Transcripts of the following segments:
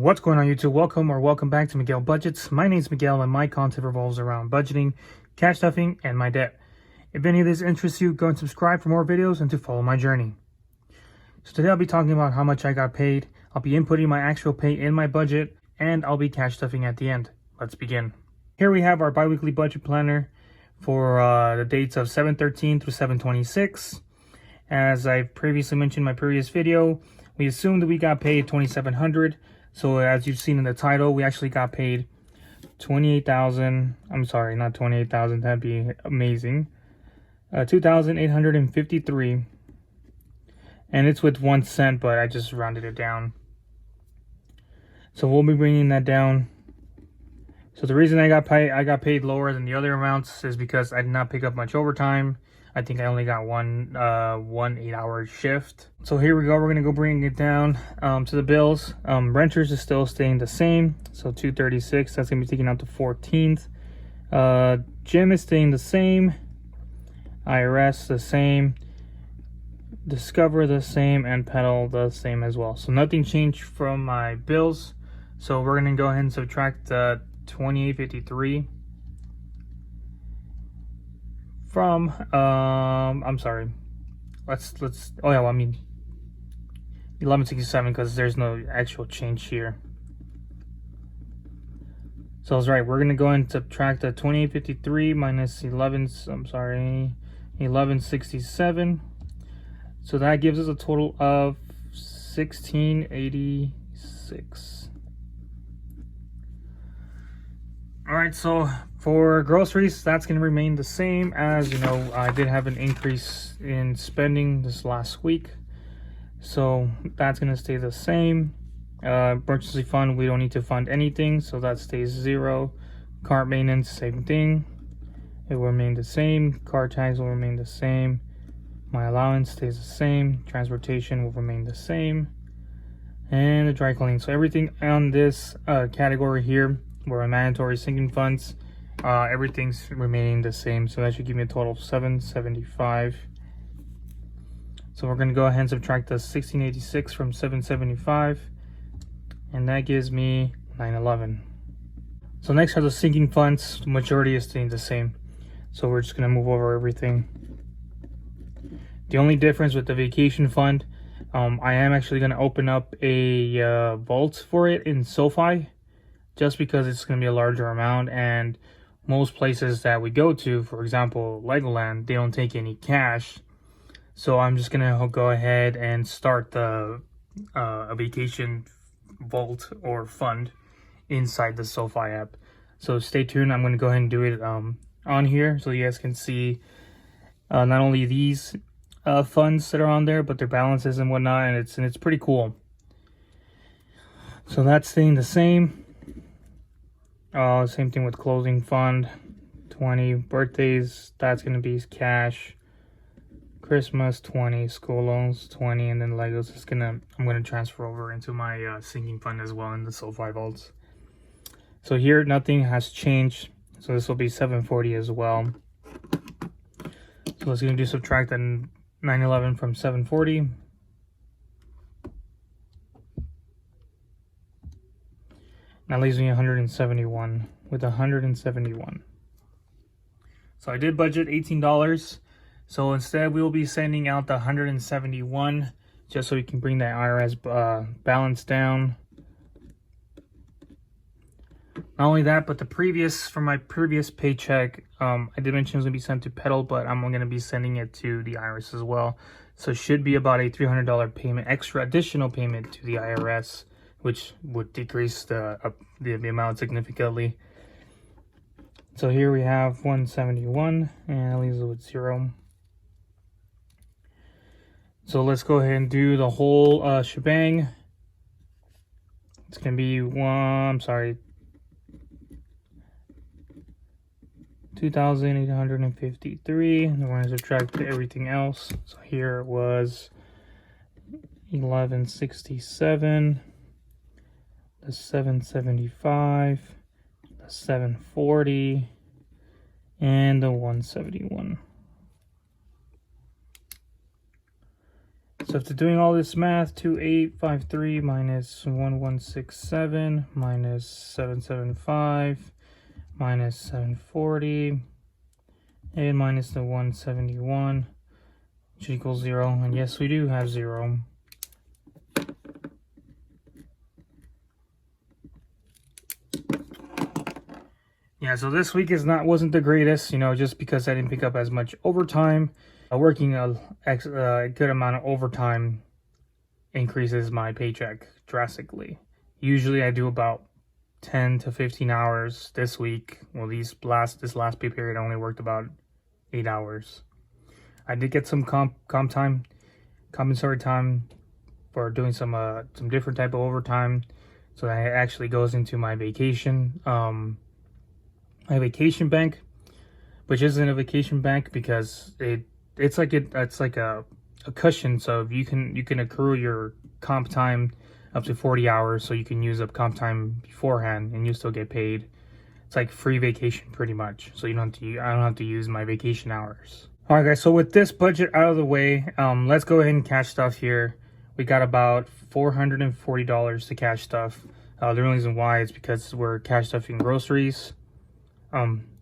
What's going on, YouTube? Welcome back to Miguel Budgets. My name is Miguel and my content revolves around budgeting, cash stuffing, and my debt. If any of this interests you, go and subscribe for more videos and to follow my journey. So today I'll be talking about how much I got paid. I'll be inputting my actual pay in my budget, and I'll be cash stuffing at the end. Let's begin. Here we have our bi-weekly budget planner for the dates of 7/13 through 7/26. As I previously mentioned in my previous video, we assumed that we got paid $2,700. So as you've seen in the title, we actually got paid $28,000. I'm sorry, not $28,000. That'd be amazing. $2,853, and it's with 1 cent, but I just rounded it down. So we'll be bringing that down. So the reason I got paid lower than the other amounts is because I did not pick up much overtime. I think I only got one 8-hour shift. So here we go. We're gonna go bring it down to the bills. Renters is still staying the same, so $236. That's gonna be taken out the 14th. Gym is staying the same. IRS the same. Discover the same, and Pedal the same as well. So nothing changed from my bills. So we're gonna go ahead and subtract the $28.53 from I'm sorry, let's oh yeah, well, I mean $11.67, because there's no actual change here. So I was right. We're gonna go and subtract the $28.53 minus $11.67. So that gives us a total of $16.86. All right, so for groceries, that's going to remain the same. As you know, I did have an increase in spending this last week, so that's going to stay the same. Emergency fund, we don't need to fund anything, so that stays 0. Car maintenance, same thing, it will remain the same. Car tags will remain the same. My allowance stays the same. Transportation will remain the same, and the dry cleaning. So everything on this category here, where mandatory sinking funds, everything's remaining the same. So that should give me a total of $775. So we're going to go ahead and subtract the $16.86 from $775, and that gives me $911. So next are the sinking funds. The majority is staying the same, so we're just going to move over everything. The only difference with the vacation fund, I am actually going to open up a vault for it in SoFi, just because it's going to be a larger amount, and most places that we go to, for example Legoland, they don't take any cash. So I'm just going to go ahead and start the a vacation vault or fund inside the SoFi app. So stay tuned. I'm going to go ahead and do it on here, so you guys can see not only these funds that are on there, but their balances and whatnot, and it's pretty cool. So that's staying the same. Same thing with closing fund, 20. Birthdays, that's going to be cash. Christmas, 20. School loans, 20. And then Legos is I'm going to transfer over into my sinking fund as well in the SoFi Vaults. So here, nothing has changed. So this will be $740 as well. So let's going to subtract that $911 from $740. That leaves me 171 with 171. So I did budget $18. So instead we will be sending out the 171, just so we can bring that IRS balance down. Not only that, but from my previous paycheck, I did mention it was going to be sent to Pedal, but I'm going to be sending it to the IRS as well. So it should be about a $300 payment, additional payment to the IRS, which would decrease the amount significantly. So here we have 171, and it leaves it with 0. So let's go ahead and do the whole shebang. It's gonna be $2,853, and we're gonna subtract everything else. So here it was $1167. The $775, the $740, and the $171. So after doing all this math, 2853 minus 1167 minus 775 minus 740 and minus the 171 which equals 0. And yes, we do have 0. Yeah, so this week wasn't the greatest, just because I didn't pick up as much overtime. Working a good amount of overtime increases my paycheck drastically. Usually I do about 10 to 15 hours this week. Well, this last pay period I only worked about 8 hours. I did get some compensatory time for doing some different type of overtime. So that actually goes into my vacation. My vacation bank, which isn't a vacation bank because it's like a cushion. So you can accrue your comp time up to 40 hours, so you can use up comp time beforehand and you still get paid. It's like free vacation pretty much. So I don't have to use my vacation hours. All right, guys. So with this budget out of the way, let's go ahead and cash stuff here. We got about $440 to cash stuff. The only reason why is because we're cash stuffing groceries.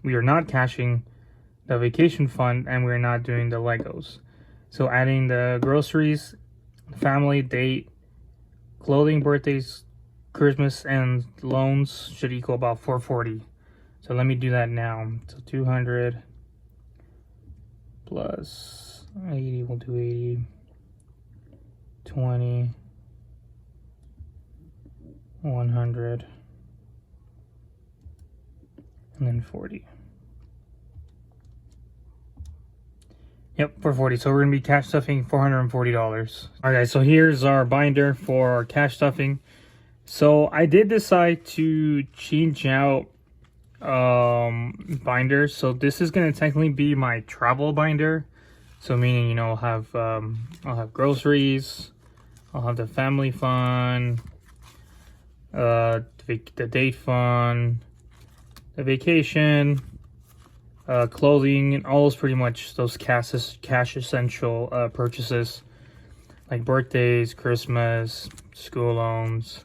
We are not cashing the vacation fund, and we're not doing the Legos. So adding the groceries, family, date, clothing, birthdays, Christmas, and loans should equal about $440. So let me do that now. So 200 plus 80, we'll do 80, 20, 100, and then 40. Yep, $440. So we're going to be cash stuffing $440. All right, guys. So here's our binder for our cash stuffing. So I did decide to change out binders. So this is going to technically be my travel binder. So meaning, I'll have groceries, I'll have the family fund, the date fund, the vacation, clothing, and all those pretty much those cash essential purchases like birthdays, Christmas, school loans,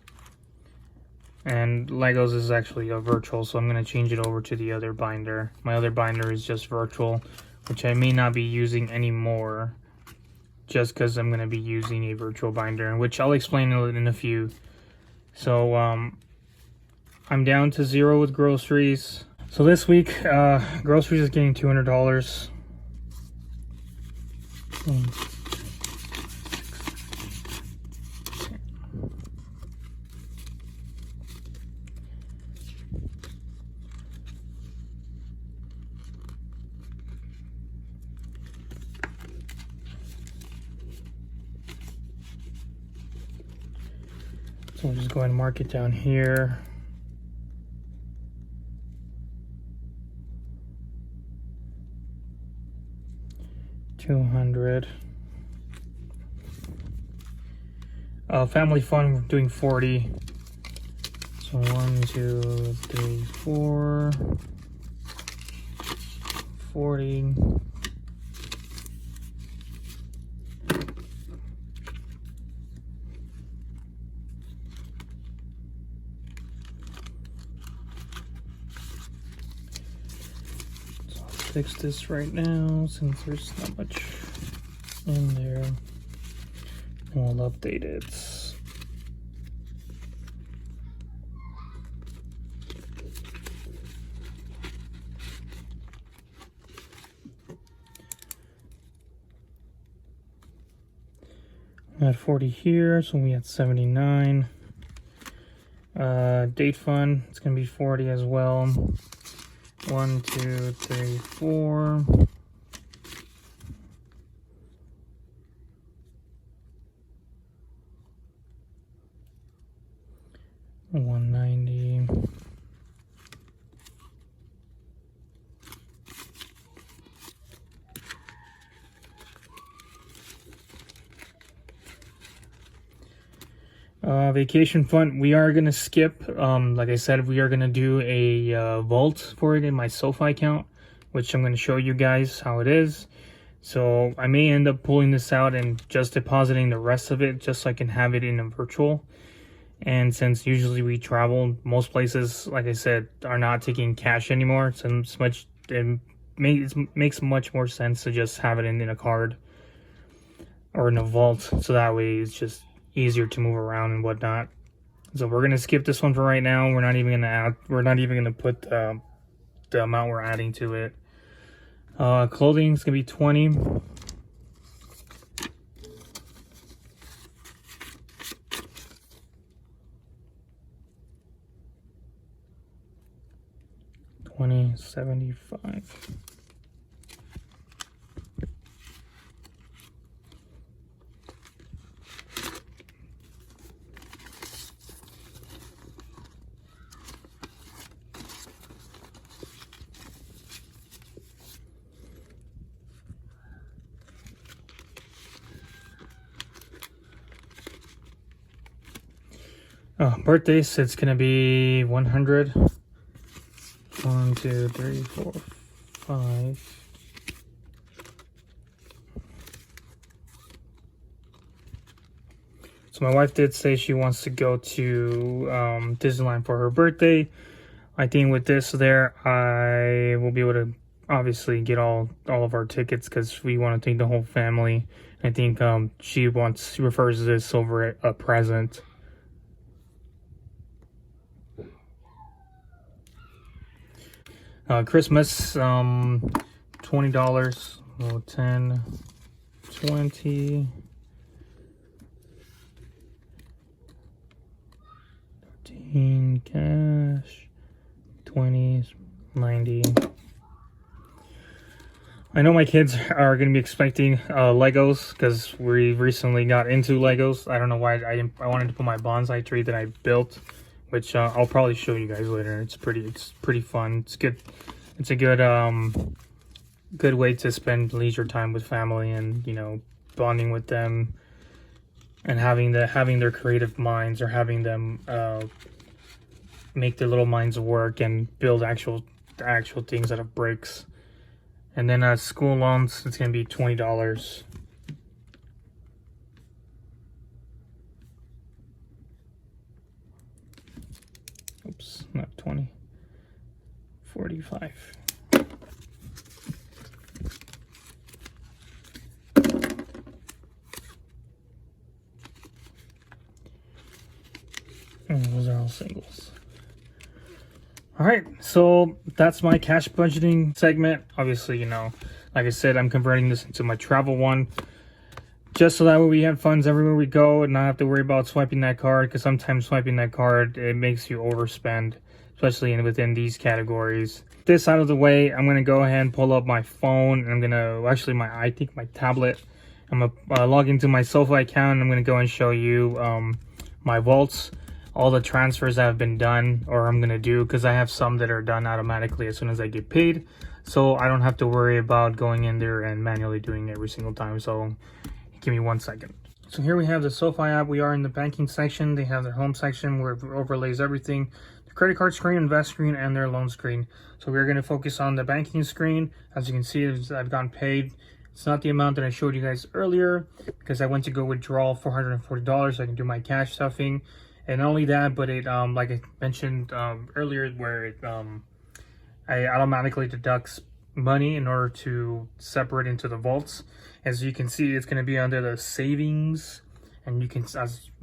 and Legos is actually a virtual, so I'm going to change it over to the other binder. My other binder is just virtual, which I may not be using anymore just because I'm going to be using a virtual binder, which I'll explain in a few. So I'm down to 0 with groceries. So this week, groceries is getting $200. So we'll just go ahead and mark it down here. $200. Family fun, we're doing 40. So 1, 2, 3, 4, 40. So I'll fix this right now since there's not much in there. And we'll update it. I'm at 40 here, so we had 79. Date fund, it's gonna be 40 as well. 1, 2, 3, 4. $190. Vacation fund, we are going to skip. Like I said, we are going to do a vault for it in my SoFi account, which I'm going to show you guys how it is. So I may end up pulling this out and just depositing the rest of it just so I can have it in a virtual. And since usually we travel, most places, like I said, are not taking cash anymore. So it makes much more sense to just have it in a card or in a vault. So that way it's just easier to move around and whatnot. So we're gonna skip this one for right now. We're not even gonna put the amount we're adding to it. Clothing is gonna be 20. $20.75. Birthdays, it's gonna be 100. 1, 2, 3, 4, 5. So my wife did say she wants to go to Disneyland for her birthday. I think with this there, I will be able to obviously get all of our tickets because we want to take the whole family. I think she refers this over a present. Christmas, $20. Oh, 10, 20, 13 cash, 20s, 90. I know my kids are going to be expecting Legos because we recently got into Legos. I don't know why I wanted to put my bonsai tree that I built, which I'll probably show you guys later. It's pretty fun. It's good. It's a good way to spend leisure time with family and, you know, bonding with them and having their creative minds, or having them make their little minds work and build actual things out of bricks. And then school loans, it's gonna be $20. Oops, not 20. 45. And those are all singles. All right, so that's my cash budgeting segment. Obviously, you know, like I said, I'm converting this into my travel one, just so that way we have funds everywhere we go and not have to worry about swiping that card, because sometimes swiping that card, it makes you overspend, especially within these categories. This out of the way, I'm gonna go ahead and pull up my phone, and I'm gonna I think my tablet. I'm gonna log into my SoFi account, and I'm gonna go and show you my vaults, all the transfers that have been done, or I'm gonna do, because I have some that are done automatically as soon as I get paid, so I don't have to worry about going in there and manually doing it every single time. So give me 1 second. So here we have the SoFi app. We are in the banking section. They have their home section where it overlays everything: the credit card screen, invest screen, and their loan screen. So we're going to focus on the banking screen. As you can see, I've gotten paid. It's not the amount that I showed you guys earlier, because I went to go withdraw $440 so I can do my cash stuffing. And not only that, but it like I mentioned earlier, where it I automatically deducts money in order to separate into the vaults. As you can see, it's going to be under the savings, and you can,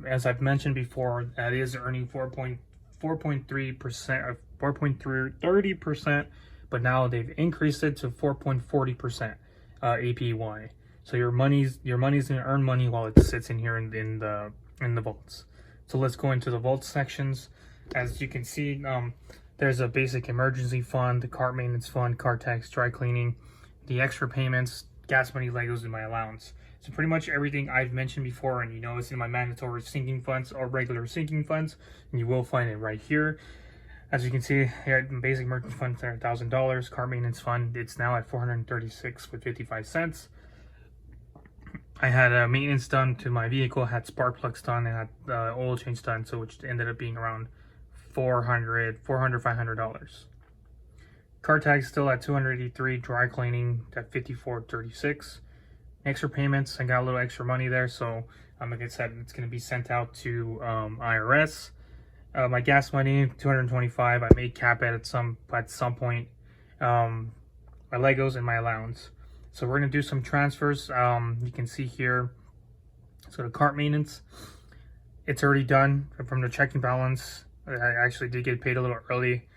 as I've mentioned before, that is earning 4.3%, 4.30%, but now they've increased it to 4.40% APY. So your money's going to earn money while it sits in here in the vaults. So let's go into the vault sections. As you can see, there's a basic emergency fund, the car maintenance fund, car tax, dry cleaning, the extra payments, gas money, Legos, and my allowance. So pretty much everything I've mentioned before, and you know it's in my mandatory sinking funds or regular sinking funds, and you will find it right here. As you can see, here, basic emergency fund are $1,000. Car maintenance fund, it's now at $436.55. I had maintenance done to my vehicle, had spark plugs done, and had oil change done, so which ended up being around $500. Car tax still at $283, dry cleaning at $54.36. extra payments. I got a little extra money there, so like I said, it's going to be sent out to IRS. My gas money, $225. I may cap it at some point. My Legos and my allowance. So we're going to do some transfers. You can see here. So the cart maintenance, it's already done from the checking balance. I actually did get paid a little early.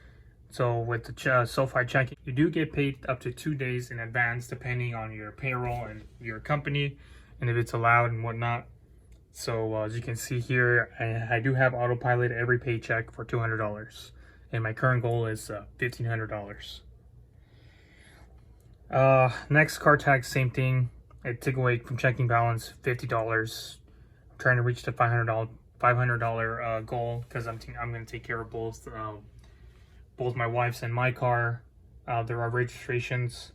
So with the SoFi checking, you do get paid up to 2 days in advance, depending on your payroll and your company, and if it's allowed and whatnot. So as you can see here, I do have autopilot every paycheck for $200, and my current goal is $1,500. Next card tax, same thing. I took away from checking balance $50. I'm trying to reach the $500 goal, because I'm going to take care of both my wife's and my car. There are registrations.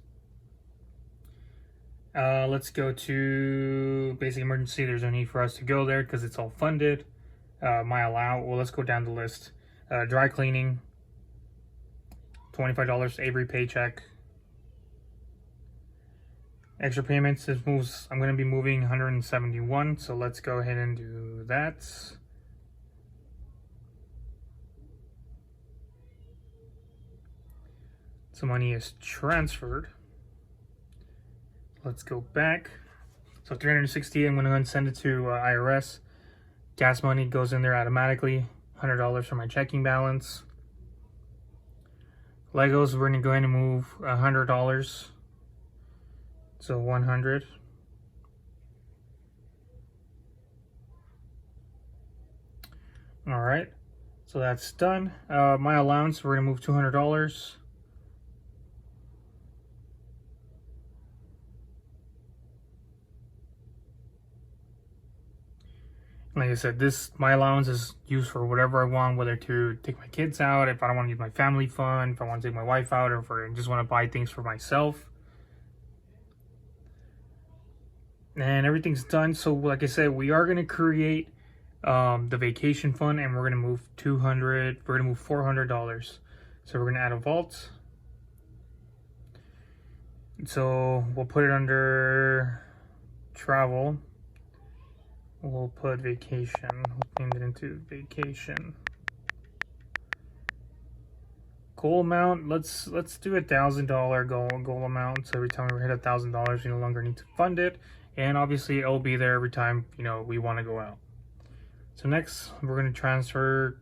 Let's go to basic emergency. There's no need for us to go there because it's all funded. Let's go down the list. Dry cleaning, $25 every paycheck. Extra payments, I'm going to be moving 171, so let's go ahead and do that. So money is transferred. Let's go back. So 360, I'm going to go and send it to IRS. Gas money goes in there automatically. $100 for my checking balance. Legos, we're going to go ahead and move $100. So 100. All right. So that's done. My allowance, we're going to move $200. Like I said, my allowance is used for whatever I want, whether to take my kids out, if I don't want to use my family fund, if I want to take my wife out, or if I just want to buy things for myself. And everything's done. So like I said, we are going to create the vacation fund, and we're going to move $400. So we're going to add a vault. So we'll put it under travel. We'll put vacation. We'll name it into vacation. Goal amount, let's do $1,000 goal amount. So every time we hit $1,000, we no longer need to fund it. And obviously it'll be there every time, we want to go out. So next, we're going to transfer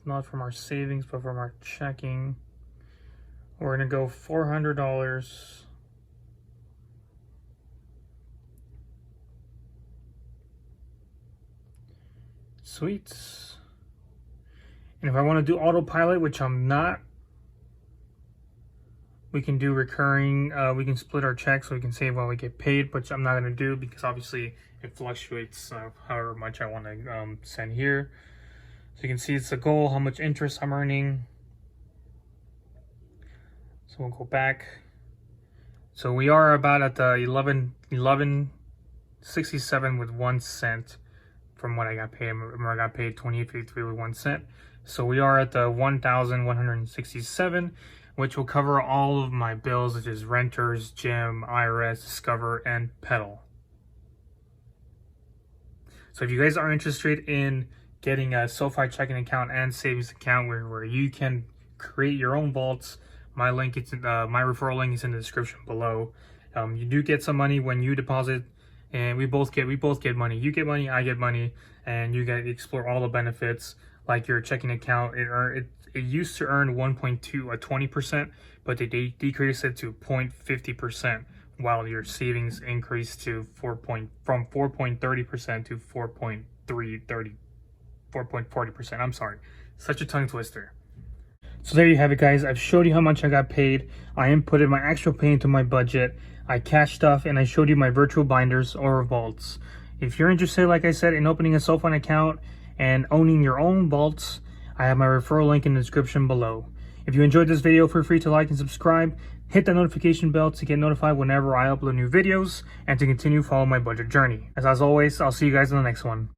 not from our savings, but from our checking. We're going to go $400. Sweet. And if I want to do autopilot, which I'm not, we can do recurring. We can split our checks so we can save while we get paid, which I'm not going to do because obviously it fluctuates however much I want to send here. So you can see it's a goal, how much interest I'm earning. So we'll go back. So we are about at the 11.67 with 1 cent from what I got paid. Remember, I got paid $28.53 with 1 cent. So we are at the 1,167, which will cover all of my bills, such as renters, gym, IRS, Discover, and Pedal. So if you guys are interested in getting a SoFi checking account and savings account where you can create your own vaults, my referral link is in the description below. You do get some money when you deposit, and we both get money. You get money, I get money, and you get to explore all the benefits. Like your checking account, it used to earn 20%, but they decreased it to 0.50%, while your savings increased to from 4.30% to 4.40%. I'm sorry, such a tongue twister. So there you have it, guys. I've showed you how much I got paid. I inputted my actual pay into my budget. I cashed stuff, and I showed you my virtual binders or vaults. If you're interested, like I said, in opening a SoFi account and owning your own vaults, I have my referral link in the description below. If you enjoyed this video, feel free to like and subscribe. Hit the notification bell to get notified whenever I upload new videos and to continue following my budget journey. As always, I'll see you guys in the next one.